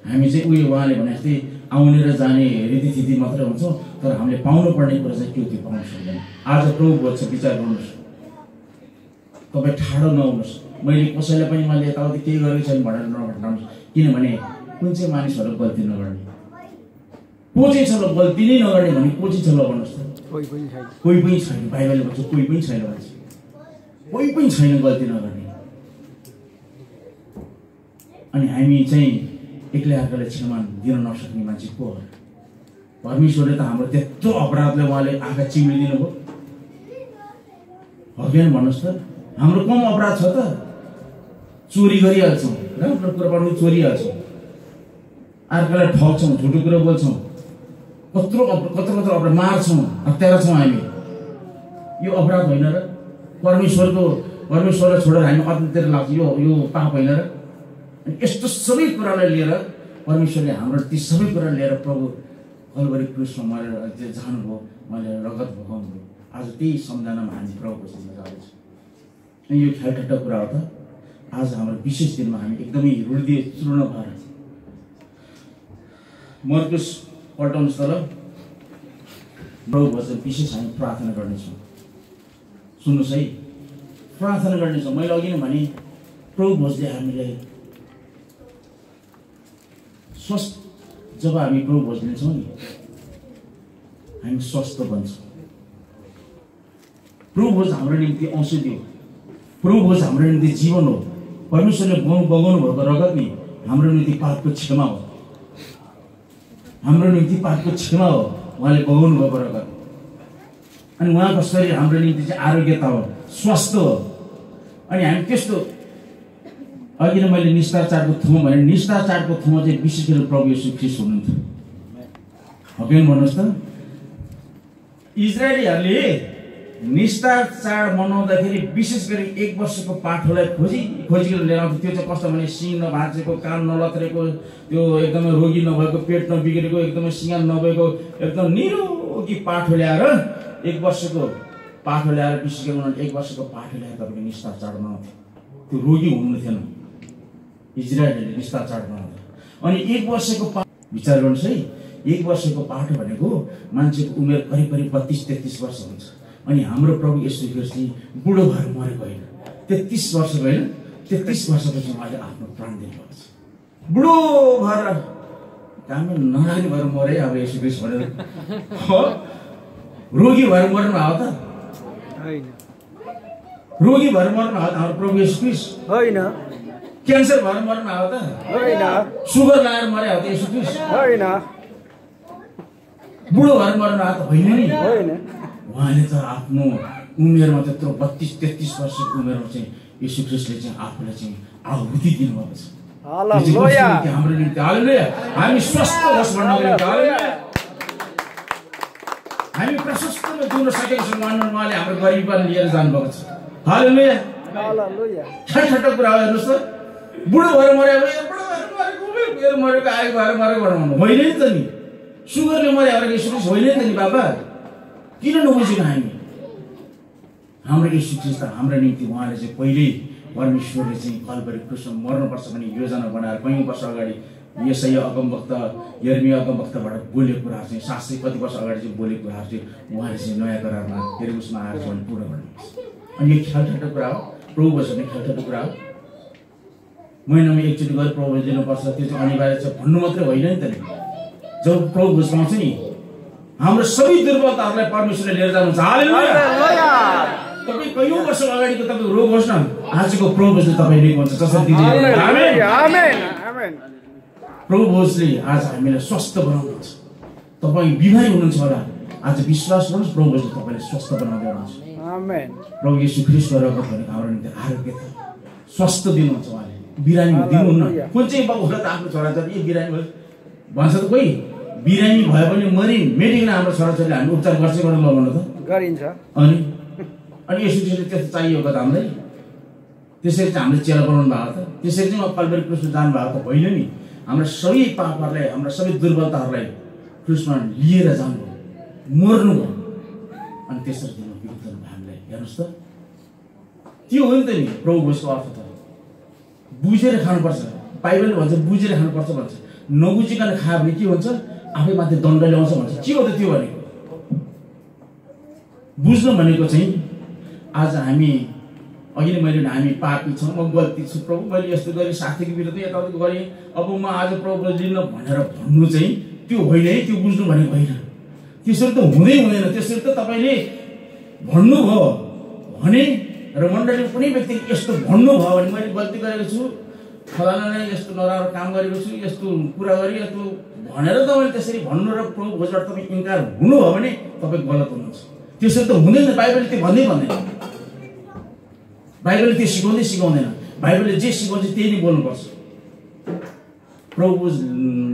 हामी चाहिँ उयो उहाँले भने जस्तै आउने र जाने रीतिथिति मात्रै हुन्छौँ, तर हामीले पाउनु पर्ने कुरा चाहिँ के हो त्यो पाउनु सक्दैन। आज प्रभु भन्छ, विचार गर्नुहोस्, तपाईँ ठाडो नहुनुहोस्। मैले कसैलाई पनि मैले यताउति केही गरेको छैन भनेर नभन्नुहोस्, किनभने कुन चाहिँ मानिसहरू गल्ती नगर्ने, को चाहिँ छ ल गल्ती नै नगर्ने भने को चाहिँ छ ल भन्नुहोस् त। कोही पनि छैन, बाइबलले भन्छ कोही पनि छैन भन्छ, कोही पनि छैन गल्ती नगर्ने। अनि हामी चाहिँ एक्लै अर्कालाई क्षमा दिन नसक्ने मान्छे को हो? परमेश्वरले त हाम्रो त्यत्रो अपराधलाई उहाँले आँखा चिम्लिदिनु भयो, हो कि भन्नुहोस् त। हाम्रो कम अपराध छ त, चोरी गरिहाल्छौँ, राम्रो कुरा पनि चोरिहाल्छौँ, अर्कालाई ठग्छौँ, झुटो कुरा बोल्छौँ, कत्रो अपराध मार्छौँ, हत्यारा छौँ हामी। यो अपराध होइन र? परमेश्वरलाई छोडेर हामी अत्यतिर लाग्छ, यो पाप होइन र? अनि यस्तो सबै कुरालाई लिएर परमेश्वरले हाम्रो ती सबै कुरा लिएर प्रभु कलवरी क्रुसमा मरेर जानुभयो, उहाँले रगत बगाउनुभयो। आज त्यही सम्झनामा हामी प्रभुको सामु जाँदैछौँ। अनि यो ख्यालठट्टा कुरा हो त। आज हाम्रो विशेष दिनमा हामी एकदमै हृदय चूर्ण भएर मर्कुस पल्टाउनुहोस् त ल। प्रभु वचन विशेष हामी प्रार्थना गर्नेछौँ, सुन्नुहोस् है, प्रार्थना गर्नेछौँ। मैले अघि नै भने प्रभु भोजले हामीलाई स्वस्थ, जब हामी प्रभु भोज लिन्छौँ नि हामी स्वस्थ बन्छौँ। प्रभु भोज हाम्रो निम्ति औषधि हो, प्रभु भोज हाम्रो निम्ति जीवन हो। परमेश्वरले बगाउनु भएको रगत नि हाम्रो निम्ति पापको क्षमा हो, हाम्रो निम्ति पापको क्षमा हो, उहाँले बगाउनु भएको रगत। अनि उहाँको शरीर हाम्रो निम्ति चाहिँ आरोग्यता हो, स्वास्थ्य हो। अनि हामी त्यस्तो अघि नै मैले निस्तार चाडको थुमो भने, निस्तार चाडको थुमो चाहिँ विशेष गरी प्रभु येशू ख्रीष्ट हुनुहुन्थ्यो, हो कि भन्नुहोस् त। इजरायलीहरूले निस्तार चाड मनाउँदाखेरि विशेष गरी 1 वर्षको पाठोलाई खोजिकन लिएर आउँथ्यो। त्यो चाहिँ कस्तो भने सिङ नभाँचेको, कान नलत्रेको, त्यो एकदमै रोगी नभएको, पेट नबिग्रेको, एकदमै सिँगान नभएको, एकदम निरोगी पाठो ल्याएर 1 वर्षको पाठो ल्याएर विशेष गरी उनीहरूले 1 वर्षको पाठो ल्याएर तपाईँको निस्तार चाड मनाउँथ्यो। त्यो रोगी हुनु थिएन, इजरायलले निस्तार चाड मनाउँथ्यो। अनि 1 वर्षको विचार गर्नुहोस् है, 1 वर्षको पाठो भनेको मान्छेको उमेर करिब 32-33 वर्ष हुन्छ। अनि हाम्रो प्रभु येशू ख्रीष्ट बुढो भएर मरेको होइन, 33 वर्षको होइन, 33 वर्षपछि उहाँले आफ्नो प्राण दिनुभएको छ। बुढो भएर कामै नलाग्ने भएर मरे अब येशू ख्रीष्ट भनेर, हो? रोगी भएर मर्नु भयो त? रोगी भएर मर्नु भयो त हाम्रो प्रभु येशू ख्रीष्ट? होइन। क्यान्सर भएर मर्नु भयो त? होइन। सुगर लगाएर मरे हो त येशू ख्रीष्ट? होइन। बुढो भएर मर्नु भयो त? होइन नि। होइन। उहाँले त आफ्नो उमेरमा त्यत्रो 32-33 वर्षको उमेरमा चाहिँ येशू ख्रीष्टले चाहिँ आफूलाई चाहिँ आहुति दिनुभएको छ। हाम्रो निम्ति हालेलुया। हामी स्वस्थ होस् भन्नको निम्ति हालेलुया। हामी प्रशस्त दिन सकेको छौँ उहाँले हाम्रो गरिबीपन लिएर जानुभएको छ। हालेलुया। ठट्टा कुरा हो। हेर्नुहोस् त, बुढो भएर मर्यो मेरो मरेको आएको भएर मरेको भन्नु होइन नि त नि। सुगरले मर्यो भनेर यीशु ख्रीष्ट होइन नि त नि बाबा। किन नबुझेको हामी? हाम्रो यीशु ख्रीष्ट हाम्रो निम्ति उहाँले चाहिँ पहिल्यै परमेश्वरले चाहिँ कल्भरी क्रुसमा मर्नुपर्छ भन्ने योजना बनाएर कयौँ वर्ष अगाडि यशाया अगमवक्ता यर्मिया अगमवक्ताबाट बोलेको कुराहरू चाहिँ 700 कति वर्ष अगाडि चाहिँ बोलेको कुराहरू चाहिँ उहाँले चाहिँ नयाँ करारमा फेरि उसमा आएर चाहिँ पुरा गर्नुहुन्छ। अनि यो ख्यालठट्टा कुरा हो, प्रभु भन्ने ख्यालठट्टा कुरा हो। महिनामा एकचोटि गएर प्रभु दिनुपर्छ त्यो चाहिँ अनिवार्य छ भन्नु मात्रै होइन नि त नि। जब प्रभु भोज पाउँछ नि हाम्रो सबै दुर्बलताहरूलाई परमेश्वरले लिएर जानुहुन्छ। हालेलुया। तपाईँ कयौँ वर्ष अगाडिको तपाईँको रोग होस् न, आजको प्रभु भोजले तपाईँ लिएको हुन्छ। जसरी दिदी प्रभु भोजले आज हामीलाई स्वस्थ बनाउनुहुन्छ। तपाईँ बिमारी हुनुहुन्छ होला, आज विश्वास गर्नुहोस् प्रभु भोजले तपाईँले स्वस्थ बनाउँदै हुनुहुन्छ। प्रभु यीशु ख्रीष्टको रगत भनेको हाम्रो निम्ति आरोग्यता स्वस्थ दिनुहुन्छ। उहाँले बिरामी दिनुहुन्न। कुन चाहिँ बाबु होला त आफ्नो छोराछोरी ए बिरामी भयो भन्छ त कोही? बिरामी भयो भने मेडिकन हाम्रो छोराछोरीले हामी उपचार गर्छ गर्नु लगाउनु त गरिन्छ। अनि यसो त्यस्तो चाहिएको त हामीलाई? त्यसरी चाहिँ हामीले चेला बनाउनु भएको त? त्यसरी चाहिँ कल्भरी क्रुसमा जानु भएको त होइन नि। हाम्रा सबै पापहरूलाई हाम्रा सबै दुर्बलताहरूलाई क्रुसमा लिएर जानुभयो, मर्नुभयो, अनि तेस्रो दिनमा बिउतनु भयो हामीलाई। हेर्नुहोस् त, त्यो हो नि त नि प्रभु भोजको अर्थ त। बुझेर खानुपर्छ। बाइबलले भन्छ बुझेर खानुपर्छ भन्छ। नबुझिकन खायो भने के हुन्छ? आफै माथि दण्ड ल्याउँछ भन्छ। के हो त त्यो भनेको? बुझ्नु भनेको चाहिँ आज हामी अघि नै मैले हामी पापी छौँ, म गल्ती छु प्रभु, मैले यस्तो गरेँ, साथीको विरुद्ध यताउति गरेँ, अब म आज प्रभु लिन भनेर भन्नु चाहिँ त्यो होइन है। त्यो बुझ्नु भनेको होइन। त्यसरी त हुँदैन। त्यसरी त तपाईँले भन्नुभयो भने र मण्डलीमा कुनै व्यक्तिले यस्तो भन्नुभयो भने मैले गल्ती गरेको छु, फलानाले यस्तो नराम्रो काम गरेको छु, यस्तो कुरा गरेँ, यस्तो भनेर तपाईँले त्यसरी भन्नु र प्रभु भोजबाट तपाईँ इन्कार हुनुभयो भने तपाईँ गलत हुनुहुन्छ। त्यसरी त हुँदैन। बाइबलले त्यो भन्दैन। बाइबलले त्यो सिकाउँदैन। बाइबलले जे सिकाउँछ त्यही नै बोल्नुपर्छ। प्रभु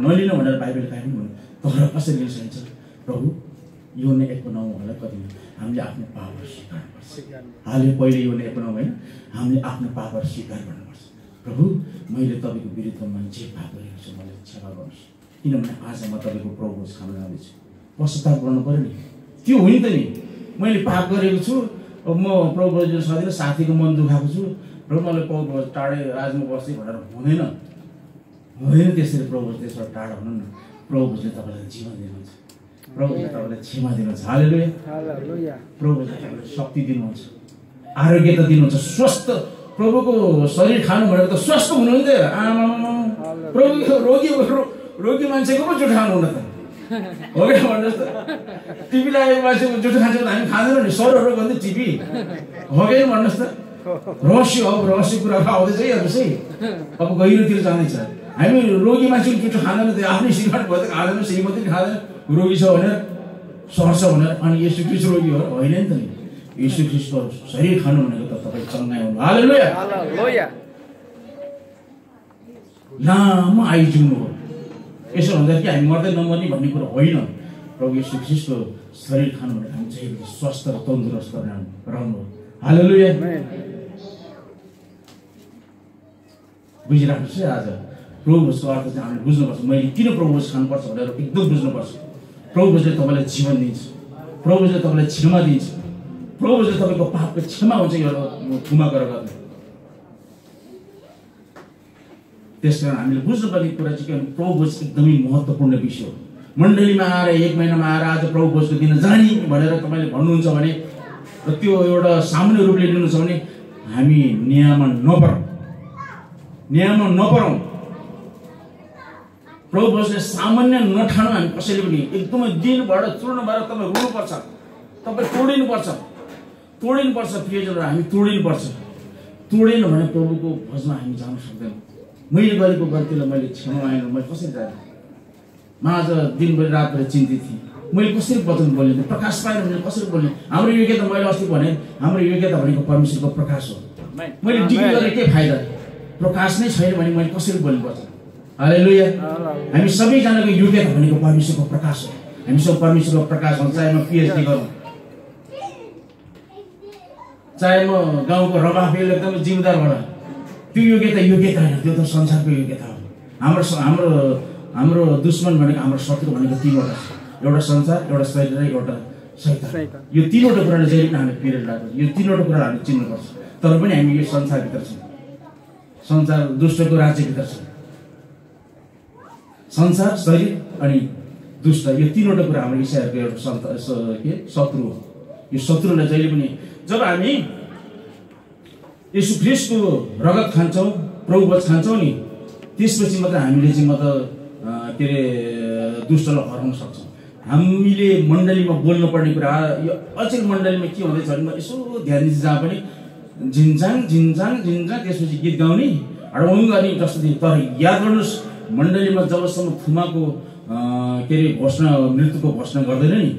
नलिन भनेर बाइबलले काहीँ पनि भन्नु। तर कसरी लिन सकिन्छ? प्रभु यो नै 1:9 कति हामीले आफ्नो पापहरू स्वीकार गर्नुपर्छ। हालै पहिले यो नै 1:9 होइन, हामीले आफ्नो पापहरू स्वीकार गर्नुपर्छ। प्रभु मैले तपाईँको विरुद्धमा जे पाप गरेको छु मलाई क्षमा गर्नुहोस्, किनभने आज म तपाईँको प्रभु भोज खान जाँदैछु। पश्चाताप गर्नु पऱ्यो नि। त्यो होइन त नि। मैले पाप गरेको छु, म प्रभु भोजले सधैँ साथीको मन दुखाएको छु, प्रभु मलाई प्रभु भोज टाढै राजमा बस्दै भनेर हुँदैन। त्यसरी प्रभु भोज त्यसबाट टाढा हुनु न। प्रभु भोजले तपाईँलाई जीवन दिनुहुन्छ। प्रभु भोजले तपाईँलाई क्षमा दिनुहुन्छ। हालेलुया। प्रभु भोजले तपाईँलाई शक्ति दिनुहुन्छ, आरोग्यता दिनुहुन्छ, स्वस्थ। प्रभुको शरीर खानु भनेको त स्वस्थ हुनु नि त। प्रभुको रोगी मान्छेको पो जुठो खानु हुन त हो क्या? भन्नुहोस् त, टिभी लागेको मान्छेको जुठो खान्छ भने हामी खाँदैनौँ नि। सरहरू भन्दै टिभी हो कि भन्नुहोस् त? रहस्य हो, रहस्य कुराहरू आउँदैछ है। हेर्नुहोस् है, अब गहिरोतिर जाँदैछ। हामी रोगी मान्छेको जुठो खाँदैन त, आफ्नै श्रीमती भयो त खाँदैन, श्रीमती खाँदैन, रोगी छ भनेर सर्छ भनेर। अनि यीशु ख्रीष्ट रोगी हो होइन नि त नि। यीशु ख्रीष्टको शरीर खानु भनेको त तपाईँ चङ्गाइ हुनु। हालेलुया। लामो आयु जिउनु हो। यसो भन्दा कि हामी मर्दै नमर्ने भन्ने कुरो होइन। प्रभु यीशु ख्रीष्टको शरीर खानु भनेको हामी चाहिँ स्वस्थ र तन्दुरुस्त रहनु। हालेलुया। बुझिराख्नुहोस् है। आज प्रभु भोजको अर्थ चाहिँ हामीले बुझ्नुपर्छ। मैले किन प्रभु भोज खानुपर्छ भनेर एकदम बुझ्नुपर्छ। प्रभु भोजले तपाईँलाई जीवन दिन्छ। प्रभु भोजले तपाईँलाई क्षमा दिन्छ। प्रभु भोजले तपाईँको पापको क्षमा हुन्छ। यो क्षमा गरेर गर्नु। त्यसकारण हामीले बुझ्नुपर्ने कुरा चाहिँ के भने प्रभु भोज एकदमै महत्त्वपूर्ण विषय हो। मण्डलीमा आएर 1 महिनामा आएर आज प्रभु भोजको दिन जाने भनेर तपाईँले भन्नुहुन्छ भने र त्यो एउटा सामान्य रूपले लिनुहुन्छ भने हामी न्यायमा नपरौँ। प्रभु भोजले सामान्य नठानु। हामी कसैले पनि एकदमै दिनबाट चूर्ण भएर तपाईँ रुनुपर्छ, तपाईँ तोडिनुपर्छ प्रियजनहरू। हामी तोडिनुपर्छ। तोडेन भने प्रभुको भोजमा हामी जान सक्दैनौँ। मैले गरेको गल्तीलाई मैले क्षमा मागेन। मैले कसरी जाने? म आज दिनभरि रातभरि चिन्तित थिएँ। मैले कसरी वचन बोल्ने? प्रकाश पाएन भने कसरी बोल्ने? हाम्रो योग्यता, मैले अस्ति भने हाम्रो योग्यता भनेको परमेश्वरको प्रकाश हो। मैले डिग्री गरेर के फाइदा? प्रकाश नै छैन भने मैले कसरी बोल्नुपर्छ? हालेलुया। हामी सबैजनाको योग्यता भनेको परमेश्वरको प्रकाश हो। हामीसँग परमेश्वरको प्रकाश हुन्छ। चाहे म पिएचडी गरौँ, चाहे म गाउँको रमाफेल एकदमै जिम्मेदार भएर, त्यो योग्यता होइन, त्यो त संसारको योग्यता हो। हाम्रो दुश्मन भनेको, हाम्रो शत्रु भनेको तीनवटा छ, एउटा संसार, एउटा शरीर र एउटा शैतान। यो तीनवटा कुराले जहिले पनि हामीले पिरियड लाग्छ, यो तीनवटा कुरा हामीले चिन्नुपर्छ। तर पनि हामी यो संसारभित्र छौँ, संसार दुष्टको राज्यभित्र छौँ। संसार, शरीर अनि दुष्ट, यो तीनवटा कुरा हाम्रो ईसाईहरूको एउटा शत्रु हो। यो शत्रुलाई जहिले पनि, जब हामी येशू ख्रीष्टको रगत खान्छौँ, प्रभु वचन खान्छौँ नि, त्यसपछि मात्र हामीले चाहिँ के अरे दुष्टलाई हराउन सक्छौँ। हामीले मण्डलीमा बोल्नु पर्ने कुरा, यो अचेल मण्डलीमा के हुँदैछ भने म यसो ध्यान दिन्छु, जहाँ पनि झिन्झाङ झिन्झाङ झिन्झाङ, त्यसपछि गीत गाउने हडौङ गर्ने जस्तो थियो। तर याद गर्नुहोस्, मण्डलीमा जबसम्म थुमाको के अरे मृत्युको घोषणा गर्दैन नि,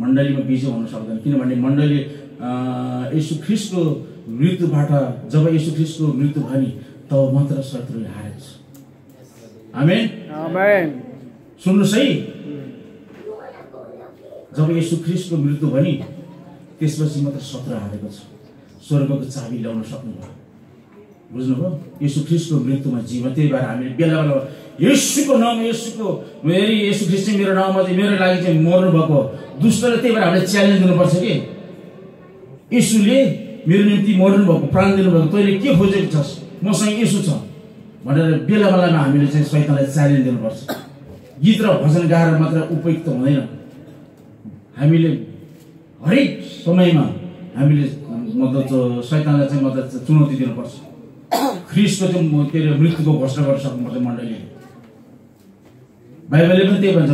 मण्डलीमा विजय हुन सक्दैन। किनभने मण्डली येशू ख्रीष्टको मृत्युबाट, जब येशू ख्रीष्टको मृत्यु भयो नि, तब मात्र शत्रुले हारेको छ। आमेन, आमेन। सुन्नुहोस् है, जब येशू ख्रीष्टको मृत्यु भयो नि, त्यसपछि मात्र शत्रु हारेको छ। स्वर्गको चाबी ल्याउन सक्नुभयो, बुझ्नुभयो? येशू ख्रीष्टको मृत्युमा जीवन। त्यही भएर हामीले बेला बेला येशूको नाम, येशू ख्रीष्ट चाहिँ मेरो नाममा चाहिँ मेरो लागि चाहिँ मर्नु भएको दुष्टले, त्यही भएर हामीले च्यालेन्ज दिनुपर्छ कि येशूले मेरो निम्ति मर्नु भएको, प्राण दिनुभएको, तैँले के खोजेको छस्, मसँग येशू छ भनेर बेला बेलामा हामीले चाहिँ शैतानलाई च्यालेन्ज दिनुपर्छ। गीत र भजन गाएर मात्र उपयुक्त हुँदैन, हामीले हरेक समयमा हामीले मतलब शैतानलाई चाहिँ मतलब चुनौती दिनुपर्छ। ख्रीष्टको चाहिँ के अरे मृत्युको घोषणा गर्न सक्नुपर्छ मण्डलीले। बाइबलले पनि त्यही भन्छ,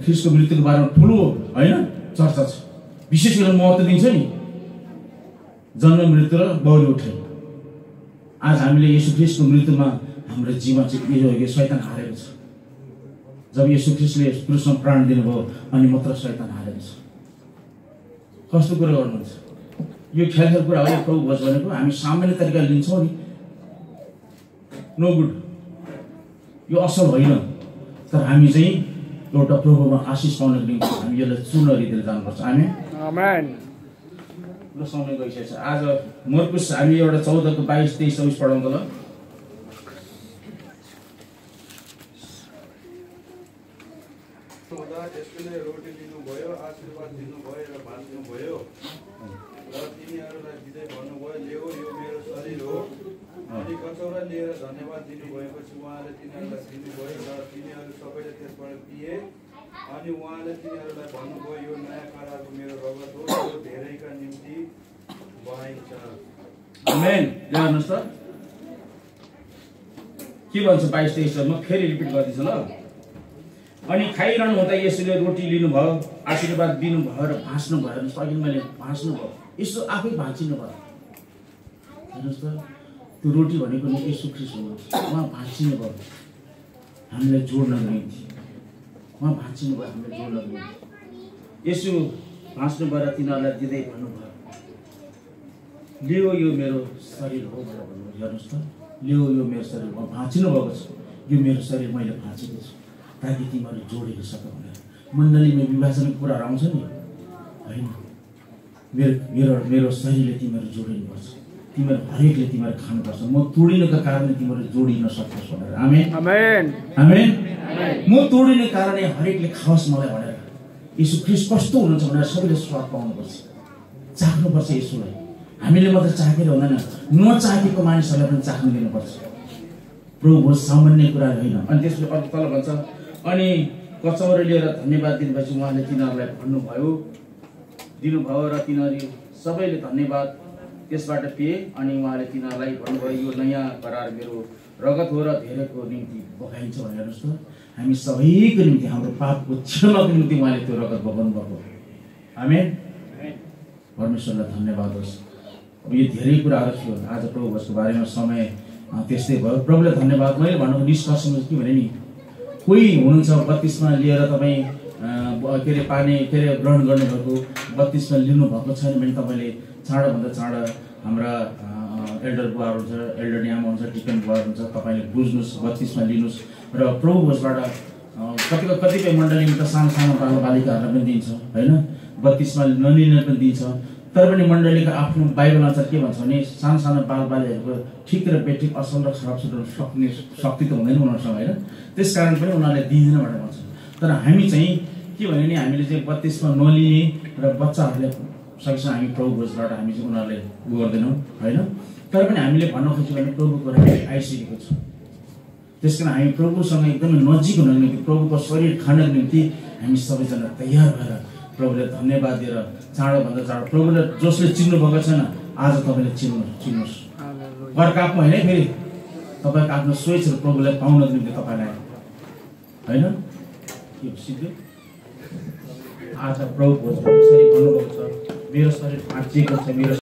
ख्रीष्टको मृत्युको बारेमा ठुलो होइन चर्चा छ। विशेष गरेर महत्त्व दिन्छ नि, जन्म, मृत्यु र बौरी उठाइ। आज हामीले येशू ख्रीष्टको मृत्युमा हाम्रो जीवन चाहिँ यो शैतान हारेको छ। जब येशू ख्रीष्टले क्रुसमा प्राण दिनुभयो अनि मात्र शैतान हारेको छ। कस्तो कुरा गर्नुहुन्छ? यो ख्याल कुरा हो। प्रभु भन्छ भनेको हामी सामान्य तरिकाले लिन्छौँ नि, नो गुड, यो असल होइन। तर हामी चाहिँ एउटा प्रभुमा आशिष पाउनको निम्ति हामी यसलाई चूर्ण रीतिले जानुपर्छ। आमेन, आमेन। ल, समय गइसकेको छ। आज मर्कुस हामी एउटा 14 को 22, 23, 24 पढाउँ त ल। यसले रोटी दिनुभयो, आशीर्वाद दिनुभयो र भाँच्नुभयो र तिनीहरूलाई दिँदै भन्नुभयो, ल्याऊ यो मेरो शरीर हो। अनि कचौरा लिएर धन्यवाद दिनुभएपछि उहाँले तिनीहरूलाई दिनुभयो र तिनीहरू सबैले त्यसबाट पिए। अनि उहाँले तिनीहरूलाई भन्नुभयो, यो नयाँ करारको मेरो रगत हो, यो धेरैका निम्ति बहाइन्छ। आमेन। हेर्नुहोस् त के भन्छ 22-23। म फेरि रिपिट गर्दैछु ल। अनि खाइरहनु हुँदा यसुले रोटी लिनुभयो, आशीर्वाद दिनुभयो र भाँच्नुभयो। अघि मैले भाँच्नुभयो, यसो आफै भाँचिनु भयो। हेर्नुहोस् त, त्यो रोटी भनेको नि येशू ख्रीष्ट हुनुहुन्छ। उहाँ भाँचिनु भयो हामीलाई जोड्नको निम्ति, उहाँ भाँचिनु भयो हामीलाई जोड्नको निम्ति। येशू भाँच्नु भयो र तिनीहरूलाई दिँदै भन्नुभयो, लियो यो मेरो शरीर हो भनेर भन्नुभयो। हेर्नुहोस् त, लियो यो मेरो शरीर हो, भाँचिनु भएको छ, यो मेरो शरीर मैले भाँचेको छु ताकि तिमीहरू जोडेको सक भनेर। मण्डलीमा विभाजनको कुराहरू आउँछ नि, होइन, मेरो शरीरले तिमीहरू जोडिनुपर्छ, तिमीहरू हरेकले तिमीहरू खानुपर्छ, म तोडिनुको कारणले तिमीहरू जोडिन सक्छस् भनेर। आमेन, आमेन, आमेन। म तोडिने कारणले हरेकले खाओस् मलाई भनेर। येशू ख्रीष्ट कस्तो हुनुहुन्छ भनेर सबैले स्वाद पाउनुपर्छ, चाख्नुपर्छ येशूलाई। हामीले मात्र चाखेर हुँदैन, नचाखेको मानिसहरूलाई पनि चाख्नु दिनुपर्छ। प्रभु सामान्य कुरा होइन। अनि त्यसले अर्को तल भन्छ, अनि कचौरा लिएर धन्यवाद दिनुभएपछि उहाँले तिनीहरूलाई दिनुभयो र तिनीहरू सबैले धन्यवाद त्यसबाट पिए। अनि उहाँले तिनीहरूलाई भन्नुभयो, यो नयाँ करार मेरो रगत हो र धेरैको निम्ति बगाइन्छ भनेर। हेर्नुहोस् त, हामी सबैको निम्ति, हाम्रो पापको क्षमाको निम्ति उहाँले त्यो रगत बगाउनु भएको। आमेन, परमेश्वरलाई धन्यवाद होस्। अब यो धेरै कुराहरू थियो आज प्रभुको बारेमा, समय त्यस्तै भयो। प्रभुलाई धन्यवाद। मैले भन्नुको निष्कर्षमा के भने नि, कोही हुनुहुन्छ बत्तिसमा लिएर तपाईँ के अरे पानी के अरे ग्रहण गर्नुभएको, बत्तिसमा लिनुभएको छैन भने तपाईँले चाँडोभन्दा चाँडो हाम्रा एल्डर बुवाहरू हुन्छ, एल्डर आमा हुन्छ, टिकन बुवाहरू हुन्छ, तपाईँले बुझ्नुहोस्, बत्तिसमा लिनुहोस् र प्रभु होसबाट कतिपय मण्डलीमा त सानो सानो बालबालिकाहरूलाई पनि दिन्छ होइन, 32मा ननीलाई पनि दिन्छ। तर पनि मण्डलीको आफ्नो बाइबल अनुसार के भन्छ भने सानो सानो बालबालिकाहरूको ठिक र बेठिक असल र खराब छुट्याउन सक्ने शक्ति त हुँदैन उनीहरूसँग होइन, त्यस कारण पनि उनीहरूले दिँदैन भनेर भन्छ। तर हामी चाहिँ के भन्यो भने हामीले चाहिँ 32मा नलिने र बच्चाहरूले सकेसम्म हामी प्रभु भोजबाट हामी चाहिँ उनीहरूले उ गर्दैनौँ होइन। तर पनि हामीले भन्न खोज्यो भने प्रभुको लागि आइसकेको छ, त्यस कारण हामी प्रभुसँग एकदमै नजिक हुनको निम्ति, प्रभुको शरीर खानको निम्ति हामी सबैजना तयार भएर प्रभुले धन्यवाद दिएर चाँडोभन्दा चाँडो प्रभुले जसले चिन्नु भएको छैन आज तपाईँले चिन्नुहोस्। अर्काको होइन फेरि तपाईँको आफ्नो सोच र प्रभुलाई पाउनको निम्ति तपाईँलाई होइन के सिद्धि आज प्रभु भोजमा यसरी भन्नुभएको छ, मेरो शरीर भाँचिएको छ, मेरो